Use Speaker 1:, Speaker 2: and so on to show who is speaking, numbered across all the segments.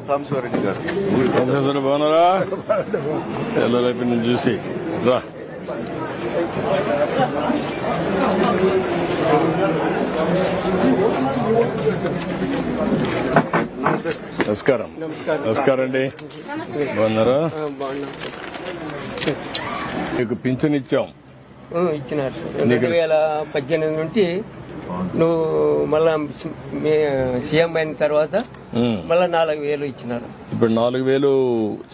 Speaker 1: సాంబశివరెడ్డి గారు.
Speaker 2: బాగున్నారా? పిల్లలైపు నేను చూసి రా. నమస్కారం. నమస్కారం అండి. బాగున్నారా? మీకు పింఛన్ ఇచ్చాం.
Speaker 3: ఇచ్చినారు 2018 నుండి. నువ్వు మళ్ళా సీఎం అయిన తర్వాత మళ్ళా 4,000 ఇచ్చినారు.
Speaker 2: ఇప్పుడు 4,000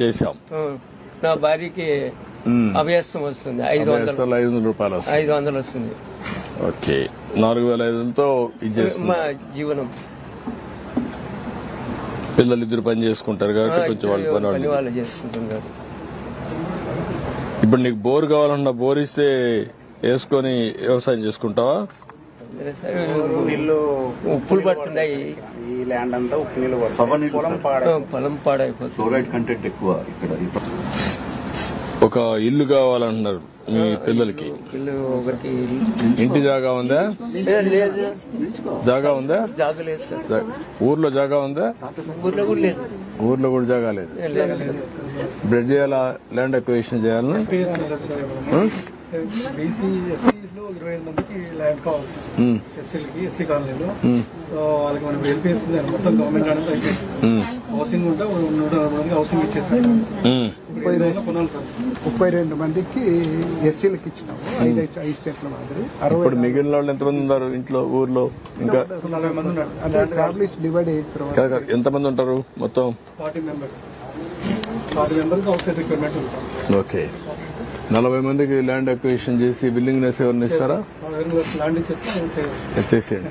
Speaker 2: చేశాం.
Speaker 3: నా భార్యకి అభ్యాసం వస్తుంది 500
Speaker 2: రూపాయలు.
Speaker 3: 500 వస్తుంది.
Speaker 2: ఓకే, 4,500తో
Speaker 3: మా జీవనం.
Speaker 2: పిల్లలు ఇద్దరు పని చేసుకుంటారు కాబట్టి కొంచెం
Speaker 3: పని వాళ్ళు చేసుకుంటున్నారు.
Speaker 2: ఇప్పుడు నీకు బోర్ కావాలన్నా బోర్ ఇస్తే వేసుకొని వ్యవసాయం చేసుకుంటావా?
Speaker 3: ఉప్పులు పడుతున్నాయి.
Speaker 4: ఈ ల్యాండ్ అంతా ఉప్పు నీళ్ళు
Speaker 3: పొలం పాడైపోతుంది.
Speaker 1: ఫ్లోరైడ్ కంటెంట్ ఎక్కువ ఇక్కడ.
Speaker 2: ఒక ఇల్లు కావాలంటున్నారు మీ పిల్లలకి. ఇంటి జాగా ఉందా?
Speaker 3: లేదు.
Speaker 2: జాగా ఉందా?
Speaker 3: జాగా లేదు సార్.
Speaker 2: ఊర్లో జాగా ఉందా?
Speaker 3: ఊర్లో కూడా లేదు.
Speaker 2: ఊర్లో కూడా జాగా లేదు. బ్రెడ్ చేయాలా? ల్యాండ్ అక్విజిషన్ చేయాలా?
Speaker 5: బీసీ ఎస్సీలో 25 మందికి ల్యాండ్ కావాలి ఎస్సీలకి, ఎస్సీ కాలనీలో. సో వాళ్ళకి మనం వెళ్ళిపోయింది మొత్తం గవర్నమెంట్ ల్యాండ్ అంతా అయిపోయింది. హౌసింగ్ ఉంటే 140 మందికి హౌసింగ్ ఇచ్చేసారు. 32 మందికి ఎస్సీలకు ఇచ్చినాము. 5 స్టేట్ల మాదిరి.
Speaker 2: ఇప్పుడు మిగిలిన వాళ్ళు ఎంతమంది ఉన్నారు ఇంట్లో ఊర్లో? ఇంకా
Speaker 5: 40 మంది ఉన్నారు. అంటే ఫ్యామిలీస్ డివైడ్ అయిన తర్వాత
Speaker 2: ఎంతమంది ఉంటారు మొత్తం?
Speaker 5: 40 members. 40 members house side requirement ఉంటాం.
Speaker 2: ఓకే, 40 మందికి ల్యాండ్ అక్విజిషన్ చేసి బిల్డింగ్నెస్ ఎవరిని ఇస్తారా?
Speaker 5: ల్యాండ్
Speaker 2: ఎత్తేసేయండి.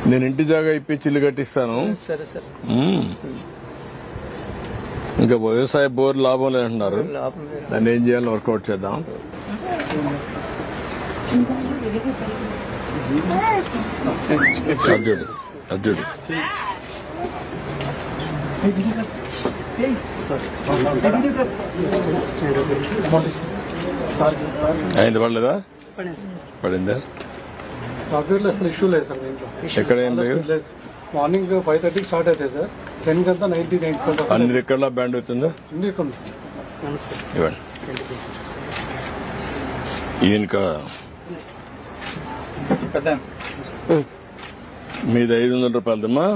Speaker 2: నేను ఇంటి జాగా ఇప్పించి ఇల్లు కట్టిస్తాను.
Speaker 3: సరే సార్.
Speaker 2: ఇంకా వ్యవసాయ బోర్ లాభం లేదంటున్నారు. దాన్ని ఏం చేయాలని వర్కౌట్ చేద్దాం. అర్జుడు అయింది. పడలేదా? పడిందా?
Speaker 5: సాఫ్ట్వేర్లో అసలు ఇష్యూ లేదు సార్. దీంట్లో
Speaker 2: ఎక్కడ ఏం లేదు.
Speaker 5: మార్నింగ్ 5:30 స్టార్ట్ అవుతాయి సార్. 10 కంతా 90-95%
Speaker 2: అన్ని రికార్డుల బ్యాండ్ అవుతుందా? ఇవ్వండి. ఈయనక మీది 500 రూపాయలదమ్మా.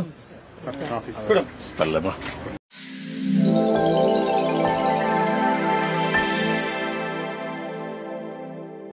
Speaker 2: పర్లేమ్మా.